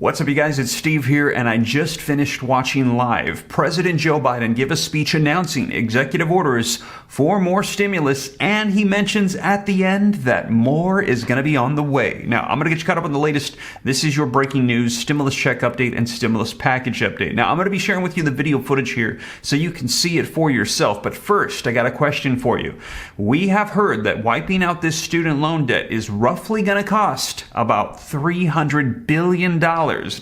What's up, you guys? It's Steve here, and I just finished watching live President Joe Biden give a speech announcing executive orders for more stimulus, and he mentions at the end that more is going to be on the way. Now, I'm going to get you caught up on the latest. This is your breaking news, stimulus check update, and stimulus package update. Now, I'm going to be sharing with you the video footage here so you can see it for yourself. But first, I got a question for you. We have heard that wiping out this student loan debt is roughly going to cost about $300 billion.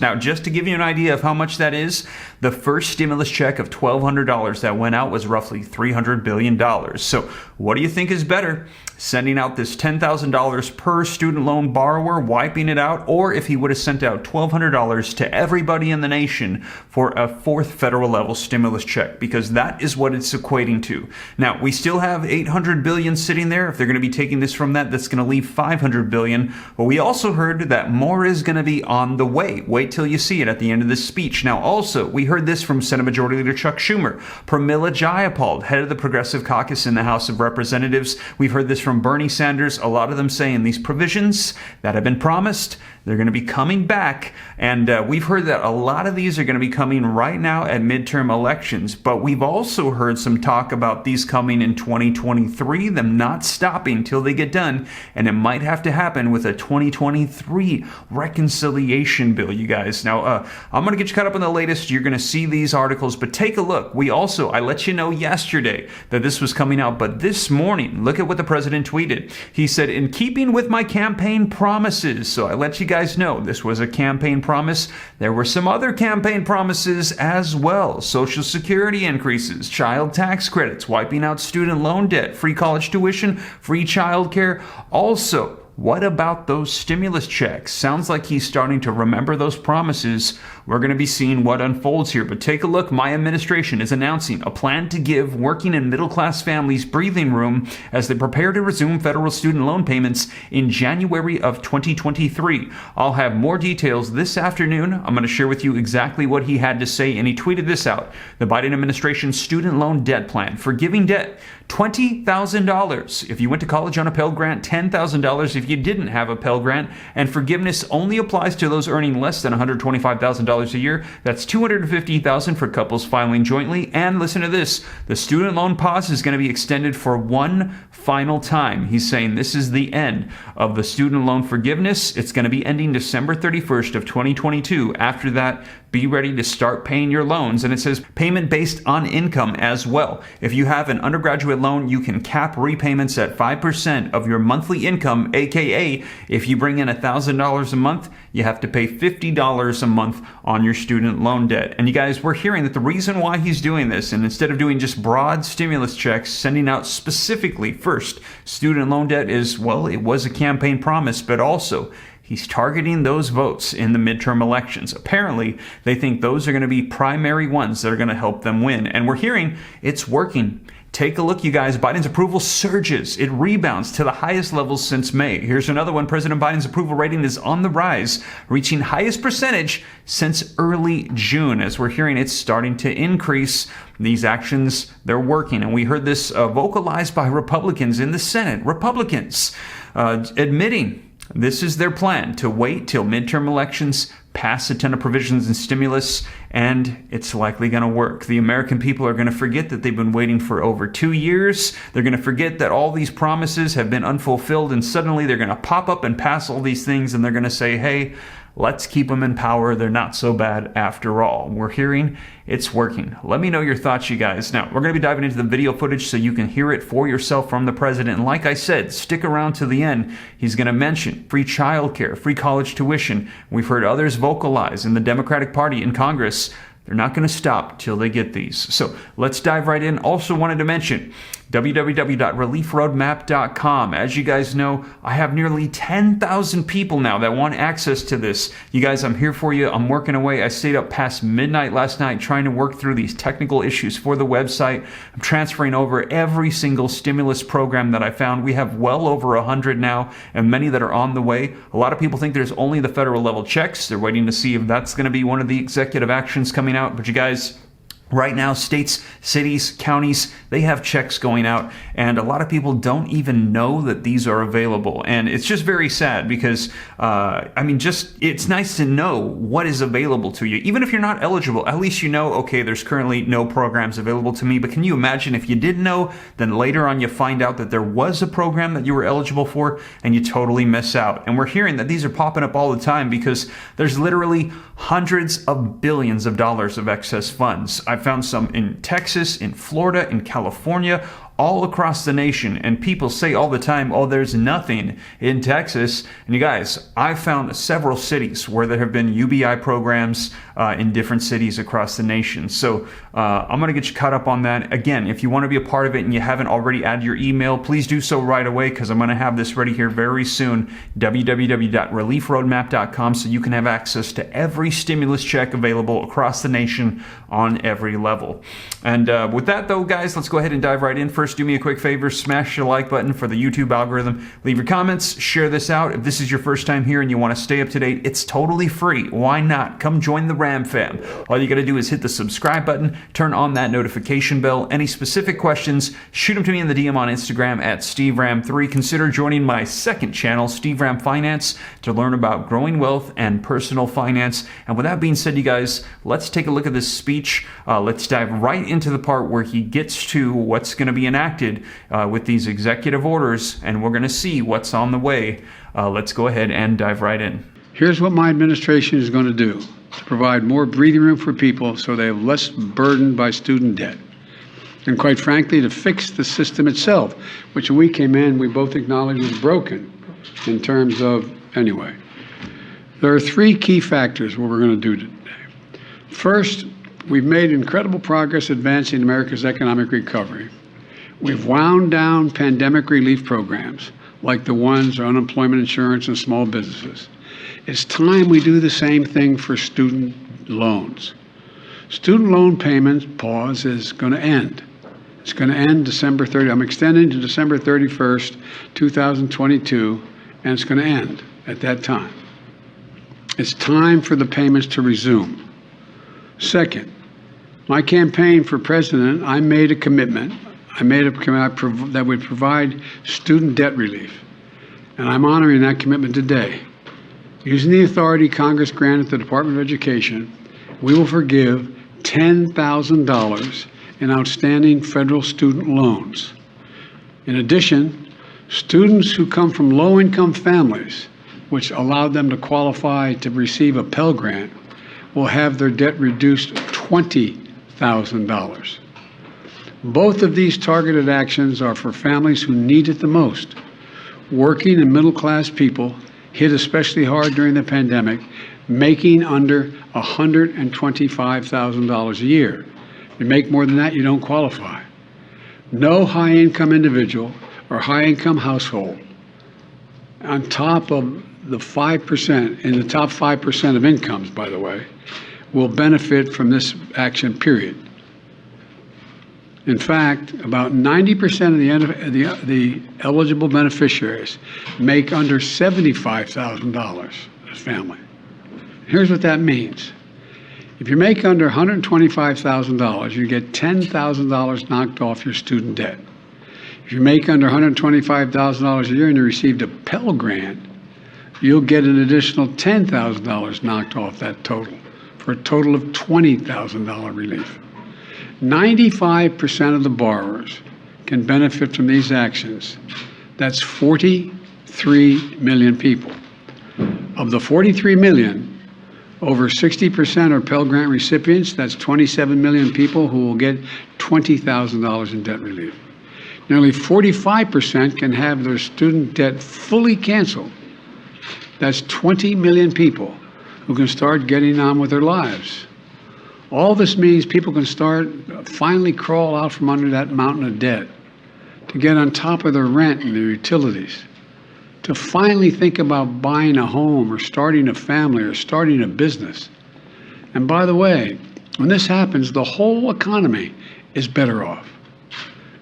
Now, just to give you an idea of how much that is, the first stimulus check of $1,200 that went out was roughly $300 billion. So what do you think is better? Sending out this $10,000 per student loan borrower, wiping it out, or if he would have sent out $1,200 to everybody in the nation for a fourth federal level stimulus check, because that is what it's equating to. Now, we still have $800 billion sitting there. If they're going to be taking this from that, that's going to leave $500 billion. But we also heard that more is going to be on the way. Wait till you see it at the end of this speech. Now, also, we heard this from Senate Majority Leader Chuck Schumer, Pramila Jayapal, head of the Progressive Caucus in the House of Representatives. We've heard this from Bernie Sanders, a lot of them saying these provisions that have been promised, they're going to be coming back. And we've heard that a lot of these are going to be coming right now at midterm elections. But we've also heard some talk about these coming in 2023, them not stopping till they get done. And it might have to happen with a 2023 reconciliation bill, you guys. Now, I'm going to get you caught up on the latest. You're going to see these articles, but take a look. I let you know yesterday that this was coming out, but this morning, look at what the president tweeted. He said, "In keeping with my campaign promises." So I let you guys know this was a campaign promise. There were some other campaign promises as well. Social Security increases, child tax credits, wiping out student loan debt, free college tuition, free child care. Also, what about those stimulus checks? Sounds like he's starting to remember those promises. We're going to be seeing what unfolds here. But take a look. My administration is announcing a plan to give working and middle-class families breathing room as they prepare to resume federal student loan payments in January of 2023. I'll have more details this afternoon. I'm going to share with you exactly what he had to say, and he tweeted this out. The Biden administration's student loan debt plan, forgiving debt, $20,000 if you went to college on a Pell Grant, $10,000 if you didn't have a Pell Grant, and forgiveness only applies to those earning less than $125,000 a year. That's $250,000 for couples filing jointly. And listen to this, the student loan pause is going to be extended for one final time. He's saying this is the end of the student loan forgiveness. It's going to be ending December 31st of 2022. After that, be ready to start paying your loans. And it says payment based on income as well. If you have an undergraduate loan, you can cap repayments at 5% of your monthly income, aka if you bring in $1,000 a month, you have to pay $50 a month on your student loan debt. And you guys, we're hearing that the reason why he's doing this, and instead of doing just broad stimulus checks, sending out specifically first student loan debt is, well, it was a campaign promise, but also he's targeting those votes in the midterm elections. Apparently, they think those are going to be primary ones that are going to help them win. And we're hearing it's working. Take a look, you guys. Biden's approval surges. It rebounds to the highest levels since May. Here's another one. President Biden's approval rating is on the rise, reaching highest percentage since early June. As we're hearing, it's starting to increase. These actions, they're working. And we heard this vocalized by Republicans in the Senate. Republicans admitting this is their plan, to wait till midterm elections, pass a ton of provisions and stimulus, and it's likely going to work. The American people are going to forget that they've been waiting for over 2 years. They're going to forget that all these promises have been unfulfilled, and suddenly they're going to pop up and pass all these things, and they're going to say, hey, let's keep them in power. They're not so bad after all. We're hearing it's working. Let me know your thoughts, you guys. Now, we're going to be diving into the video footage so you can hear it for yourself from the president. And like I said, stick around to the end. He's going to mention free childcare, free college tuition. We've heard others vocalize in the Democratic Party in Congress. They're not going to stop till they get these. So let's dive right in. Also wanted to mention www.reliefroadmap.com. As you guys know, I have nearly 10,000 people now that want access to this. You guys, I'm here for you. I'm working away. I stayed up past midnight last night trying to work through these technical issues for the website. I'm transferring over every single stimulus program that I found. We have well over 100 now, and many that are on the way. A lot of people think there's only the federal level checks. They're waiting to see if that's going to be one of the executive actions coming out. But you guys, Right now, states, cities, counties, they have checks going out, and a lot of people don't even know that these are available. And it's just very sad because, it's nice to know what is available to you. Even if you're not eligible, at least you know, okay, there's currently no programs available to me. But can you imagine if you didn't know, then later on you find out that there was a program that you were eligible for, and you totally miss out. And we're hearing that these are popping up all the time because there's literally hundreds of billions of dollars of excess funds. I found some in Texas, in Florida, in California, all across the nation. And people say all the time, oh, there's nothing in Texas. And you guys, I found several cities where there have been UBI programs in different cities across the nation. So I'm going to get you caught up on that. Again, if you want to be a part of it and you haven't already added your email, please do so right away because I'm going to have this ready here very soon. www.reliefroadmap.com so you can have access to every stimulus check available across the nation on every level. And with that though, guys, let's go ahead and dive right in. First, do me a quick favor, smash the like button for the YouTube algorithm. Leave your comments, share this out. If this is your first time here and you want to stay up to date, it's totally free. Why not? Come join the Ram fam. All you got to do is hit the subscribe button, turn on that notification bell. Any specific questions, shoot them to me in the DM on Instagram at SteveRam3. Consider joining my second channel, Steve Ram Finance, to learn about growing wealth and personal finance. And with that being said, you guys, let's take a look at this speech. Let's dive right into the part where he gets to what's going to be enacted with these executive orders, and we're going to see what's on the way. Let's go ahead and dive right in. Here's what my administration is going to do to provide more breathing room for people so they have less burdened by student debt. And quite frankly, to fix the system itself, which when we came in, we both acknowledged was broken in terms of, anyway. There are three key factors what we're going to do today. First, we've made incredible progress advancing America's economic recovery. We've wound down pandemic relief programs like the ones on unemployment insurance and small businesses. It's time we do the same thing for student loans. Student loan payments pause is going to end. It's going to end December 30. I'm extending to December 31st, 2022, and it's going to end at that time. It's time for the payments to resume. Second, my campaign for president, I made a commitment. That would provide student debt relief, and I'm honoring that commitment today. Using the authority Congress granted the Department of Education, we will forgive $10,000 in outstanding federal student loans. In addition, students who come from low-income families, which allowed them to qualify to receive a Pell Grant, will have their debt reduced $20,000. Both of these targeted actions are for families who need it the most. Working and middle-class people hit especially hard during the pandemic, making under $125,000 a year. If you make more than that, you don't qualify. No high-income individual or high-income household on top of the 5%, in the top 5% of incomes, by the way, will benefit from this action, period. In fact, about 90% of the eligible beneficiaries make under $75,000 as family. Here's what that means. If you make under $125,000, you get $10,000 knocked off your student debt. If you make under $125,000 a year and you received a Pell Grant, you'll get an additional $10,000 knocked off that total, for a total of $20,000 relief. 95% of the borrowers can benefit from these actions. That's 43 million people. Of the 43 million, over 60% are Pell Grant recipients. That's 27 million people who will get $20,000 in debt relief. Nearly 45% can have their student debt fully canceled. That's 20 million people who can start getting on with their lives. All this means people can finally crawl out from under that mountain of debt, to get on top of their rent and their utilities, to finally think about buying a home or starting a family or starting a business. And by the way, when this happens, the whole economy is better off.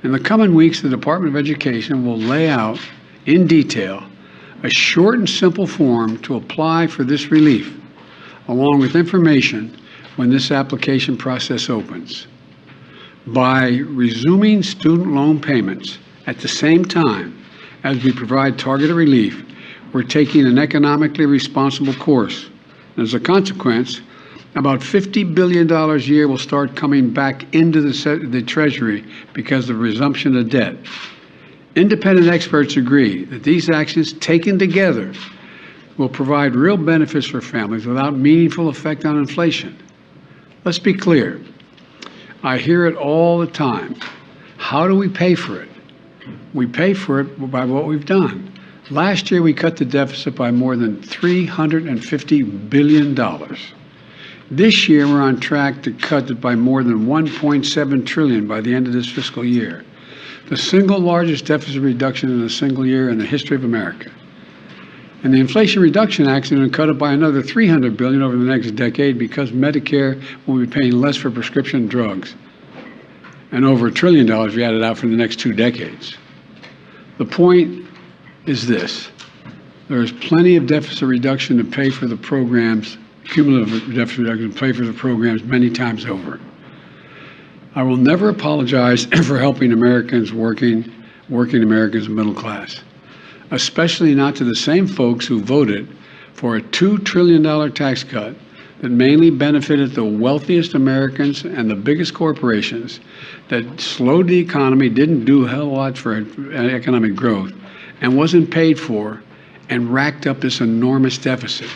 In the coming weeks, the Department of Education will lay out in detail a short and simple form to apply for this relief, along with information when this application process opens. By resuming student loan payments at the same time as we provide targeted relief, we're taking an economically responsible course. As a consequence, about $50 billion a year will start coming back into the Treasury because of resumption of debt. Independent experts agree that these actions taken together will provide real benefits for families without meaningful effect on inflation. Let's be clear. I hear it all the time. How do we pay for it? We pay for it by what we've done. Last year, we cut the deficit by more than $350 billion. This year, we're on track to cut it by more than $1.7 trillion by the end of this fiscal year, the single largest deficit reduction in a single year in the history of America. And the Inflation Reduction Act is going to cut it by another $300 billion over the next decade because Medicare will be paying less for prescription drugs, and over $1 trillion if you add it out for the next 2 decades. The point is this: there is plenty of deficit reduction to pay for the programs, cumulative deficit reduction to pay for the programs many times over. I will never apologize for helping Americans, working Americans and middle class, especially not to the same folks who voted for a $2 trillion tax cut that mainly benefited the wealthiest Americans and the biggest corporations, that slowed the economy, didn't do a hell of a lot for economic growth, and wasn't paid for, and racked up this enormous deficit.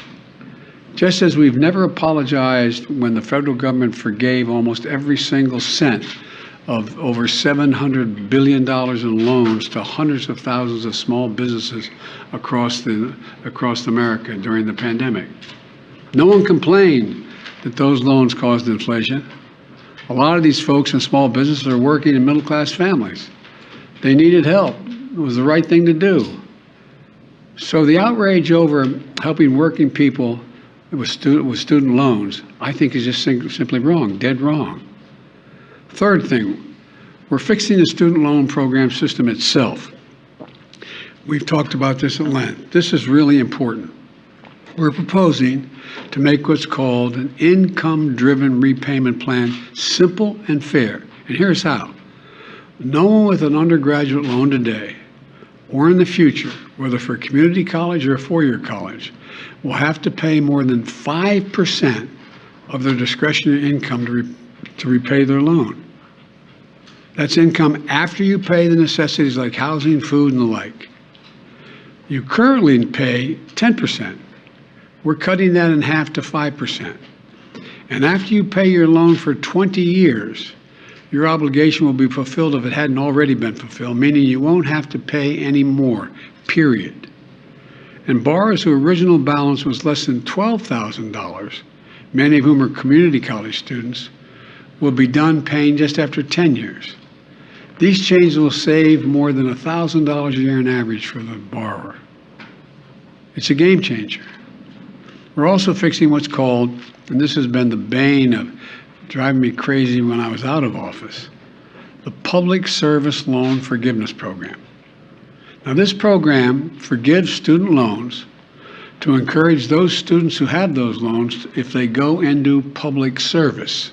Just as we've never apologized when the federal government forgave almost every single cent of over $700 billion in loans to hundreds of thousands of small businesses across America during the pandemic. No one complained that those loans caused inflation. A lot of these folks in small businesses are working in middle-class families. They needed help. It was the right thing to do. So the outrage over helping working people with student loans, I think, is just simply wrong, dead wrong. Third thing, we're fixing the student loan program system itself. We've talked about this at length. This is really important. We're proposing to make what's called an income-driven repayment plan simple and fair. And here's how. No one with an undergraduate loan today or in the future, whether for community college or a four-year college, will have to pay more than 5% of their discretionary income to repay their loan. That's income after you pay the necessities like housing, food, and the like. You currently pay 10%. We're cutting that in half to 5%. And after you pay your loan for 20 years, your obligation will be fulfilled if it hadn't already been fulfilled, meaning you won't have to pay any more, period. And borrowers whose original balance was less than $12,000, many of whom are community college students, will be done paying just after 10 years. These changes will save more than $1,000 a year on average for the borrower. It's a game changer. We're also fixing what's called, and this has been the bane of driving me crazy when I was out of office, the Public Service Loan Forgiveness Program. Now, this program forgives student loans to encourage those students who have those loans if they go into public service.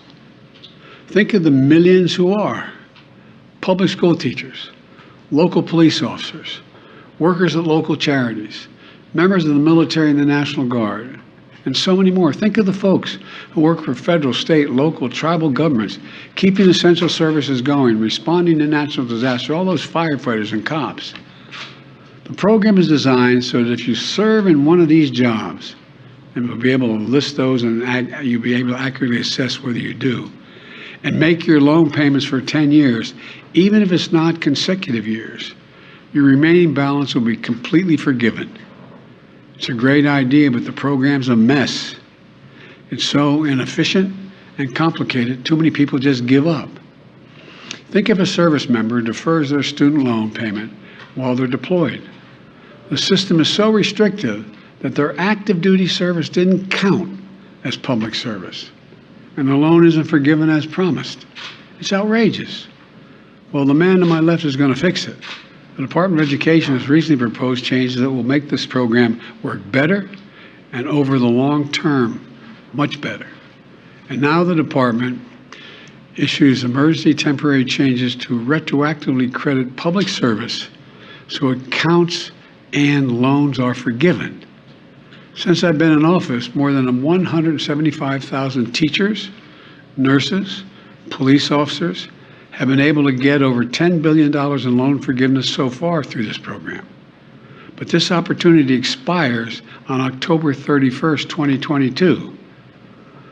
Think of the millions who are public school teachers, local police officers, workers at local charities, members of the military and the National Guard, and so many more. Think of the folks who work for federal, state, local, tribal governments, keeping essential services going, responding to natural disaster, all those firefighters and cops. The program is designed so that if you serve in one of these jobs, and we'll be able to list those and you'll be able to accurately assess whether you do, and make your loan payments for 10 years, even if it's not consecutive years, your remaining balance will be completely forgiven. It's a great idea, but the program's a mess. It's so inefficient and complicated, too many people just give up. Think of a service member who defers their student loan payment while they're deployed. The system is so restrictive that their active duty service didn't count as public service, and the loan isn't forgiven as promised. It's outrageous. Well, the man to my left is going to fix it. The Department of Education has recently proposed changes that will make this program work better and over the long term, much better. And now the department issues emergency temporary changes to retroactively credit public service so accounts and loans are forgiven. Since I've been in office, more than 175,000 teachers, nurses, police officers have been able to get over $10 billion in loan forgiveness so far through this program. But this opportunity expires on October 31st, 2022.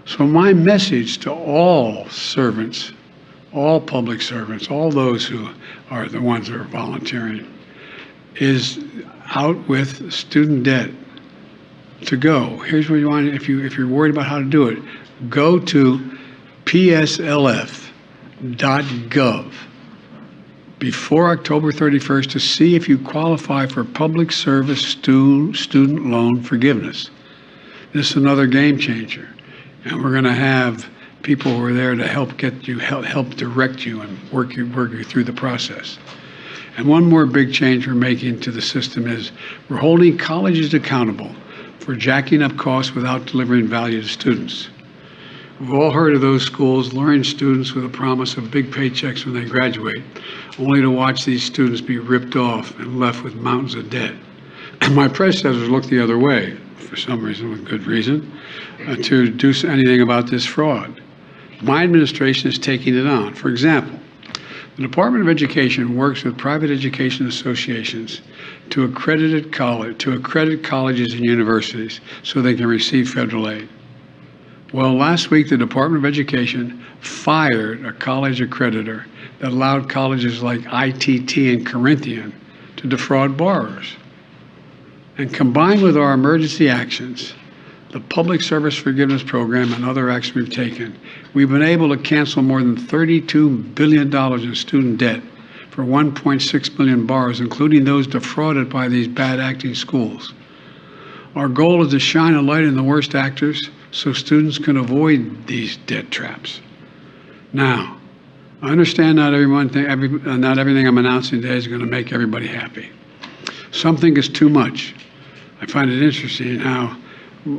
So my message to all servants, all public servants, all those who are the ones that are volunteering, is out with student debt to go. Here's what you want, if you're worried about how to do it, go to pslf.gov before October 31st to see if you qualify for public service student loan forgiveness. This is another game changer. And we're going to have people who are there to help get you, help direct you and work you through the process. And one more big change we're making to the system is we're holding colleges accountable for jacking up costs without delivering value to students. We've all heard of those schools luring students with a promise of big paychecks when they graduate, only to watch these students be ripped off and left with mountains of debt. And my predecessors looked the other way, for some reason, with good reason, to do anything about this fraud. My administration is taking it on. For example, the Department of Education works with private education associations to accredit colleges and universities so they can receive federal aid. Well, last week, the Department of Education fired a college accreditor that allowed colleges like ITT and Corinthian to defraud borrowers. And combined with our emergency actions, the Public Service Forgiveness Program and other actions we've taken, we've been able to cancel more than $32 billion in student debt for 1.6 million borrowers, including those defrauded by these bad acting schools. Our goal is to shine a light on the worst actors so students can avoid these debt traps. Now, I understand not everything I'm announcing today is going to make everybody happy. Something is too much. I find it interesting how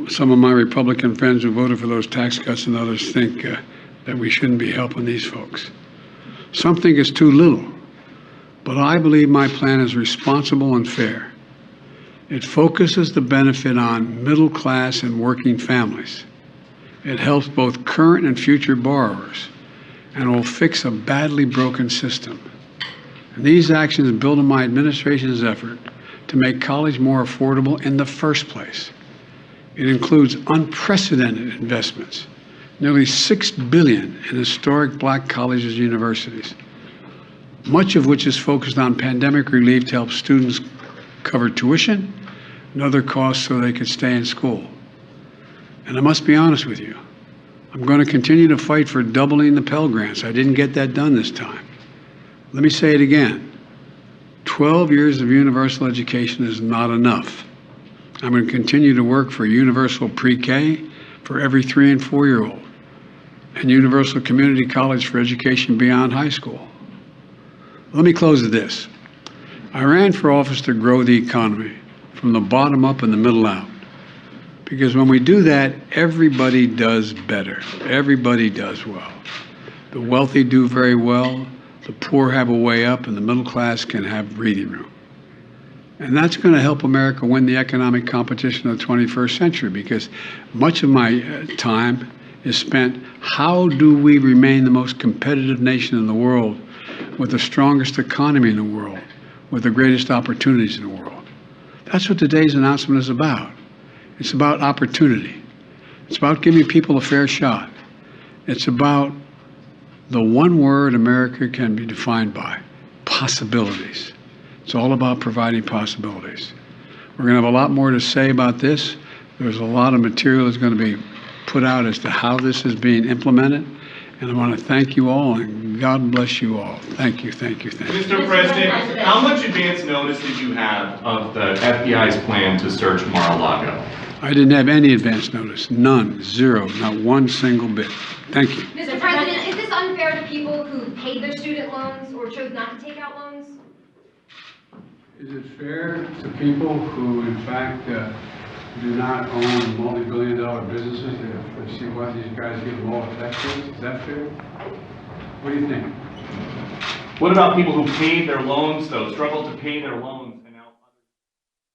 some of my Republican friends who voted for those tax cuts and others think that we shouldn't be helping these folks. Something is too little, but I believe my plan is responsible and fair. It focuses the benefit on middle class and working families. It helps both current and future borrowers, and will fix a badly broken system. And these actions build on my administration's effort to make college more affordable in the first place. It includes unprecedented investments, nearly $6 billion in historic black colleges and universities, much of which is focused on pandemic relief to help students cover tuition and other costs so they could stay in school. And I must be honest with you, I'm going to continue to fight for doubling the Pell Grants. I didn't get that done this time. Let me say it again. 12 years of universal education is not enough. I'm going to continue to work for universal pre-K for every 3- and 4-year-old, and universal community college for education beyond high school. Let me close with this. I ran for office to grow the economy from the bottom up and the middle out. Because when we do that, everybody does better. Everybody does well. The wealthy do very well, the poor have a way up, and the middle class can have breathing room. And that's going to help America win the economic competition of the 21st century, because much of my time is spent, how do we remain the most competitive nation in the world with the strongest economy in the world, with the greatest opportunities in the world? That's what today's announcement is about. It's about opportunity. It's about giving people a fair shot. It's about the one word America can be defined by, possibilities. It's all about providing possibilities. We're going to have a lot more to say about this. There's a lot of material that's going to be put out as to how this is being implemented. And I want to thank you all, and God bless you all. Thank you, thank you, thank you. Mr. President, how much advance notice did you have of the FBI's plan to search Mar-a-Lago? I didn't have any advance notice. None. Zero. Not one single bit. Thank you. Mr. President, is this unfair to people who paid their student loans or chose not to take out loans? Is it fair to people who, in fact, do not own multi-billion-dollar businesses? They see why these guys give them all taxes. Is that fair? What do you think? What about people who paid their loans, though, struggled to pay their loans, and now...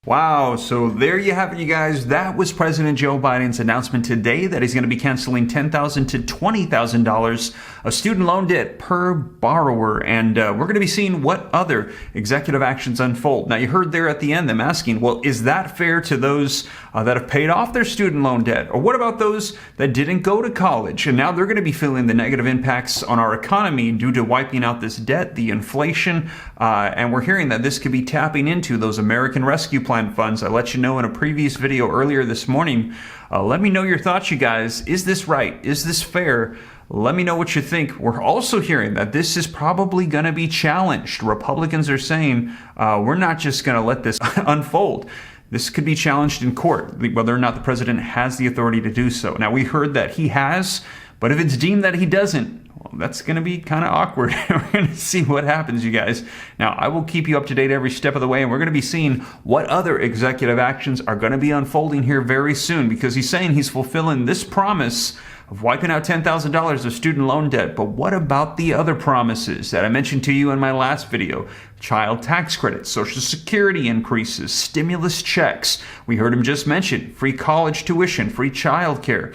Wow, so there you have it, you guys. That was President Joe Biden's announcement today that he's going to be canceling $10,000 to $20,000 of student loan debt per borrower. And we're going to be seeing what other executive actions unfold. Now, you heard there at the end them asking, well, is that fair to those that have paid off their student loan debt? Or what about those that didn't go to college? And now they're going to be feeling the negative impacts on our economy due to wiping out this debt, the inflation. And we're hearing that this could be tapping into those American Rescue Plan funds. I let you know in a previous video earlier this morning. Let me know your thoughts, you guys. Is this right? Is this fair? Let me know what you think. We're also hearing that this is probably going to be challenged. Republicans are saying we're not just going to let this unfold. This could be challenged in court, whether or not the president has the authority to do so. Now, we heard that he has, but if it's deemed that he doesn't, well, that's going to be kind of awkward. We're going to see what happens, you guys. Now, I will keep you up to date every step of the way, and we're going to be seeing what other executive actions are going to be unfolding here very soon, because he's saying he's fulfilling this promise of wiping out $10,000 of student loan debt. But what about the other promises that I mentioned to you in my last video? Child tax credits, Social Security increases, stimulus checks. We heard him just mention free college tuition, free child care.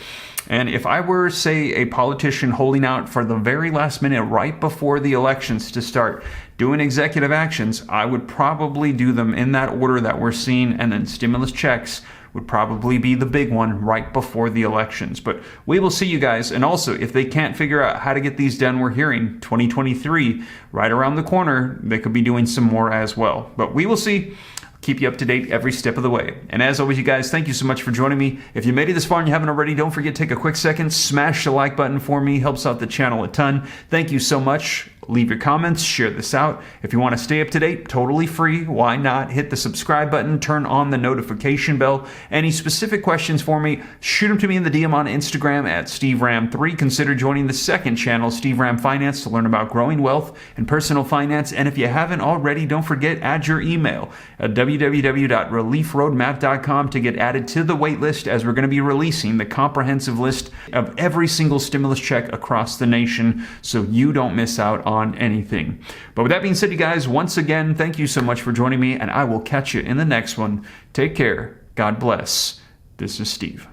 And if I were, say, a politician holding out for the very last minute right before the elections to start doing executive actions, I would probably do them in that order that we're seeing, and then stimulus checks would probably be the big one right before the elections. But we will see, you guys. And also, if they can't figure out how to get these done, we're hearing 2023 right around the corner. They could be doing some more as well. But we will see. Keep you up to date every step of the way. And as always, you guys, thank you so much for joining me. If you made it this far and you haven't already, don't forget to take a quick second, smash the like button for me. Helps out the channel a ton. Thank you so much. Leave your comments, share this out. If you want to stay up to date, totally free. Why not? Hit the subscribe button, turn on the notification bell. Any specific questions for me, shoot them to me in the DM on Instagram at SteveRam3. Consider joining the second channel, Steve Ram Finance, to learn about growing wealth and personal finance. And if you haven't already, don't forget, add your email at www.reliefroadmap.com to get added to the wait list, as we're going to be releasing the comprehensive list of every single stimulus check across the nation, so you don't miss out on anything. But with that being said, you guys, once again, thank you so much for joining me, and I will catch you in the next one. Take care. God bless. This is Steve.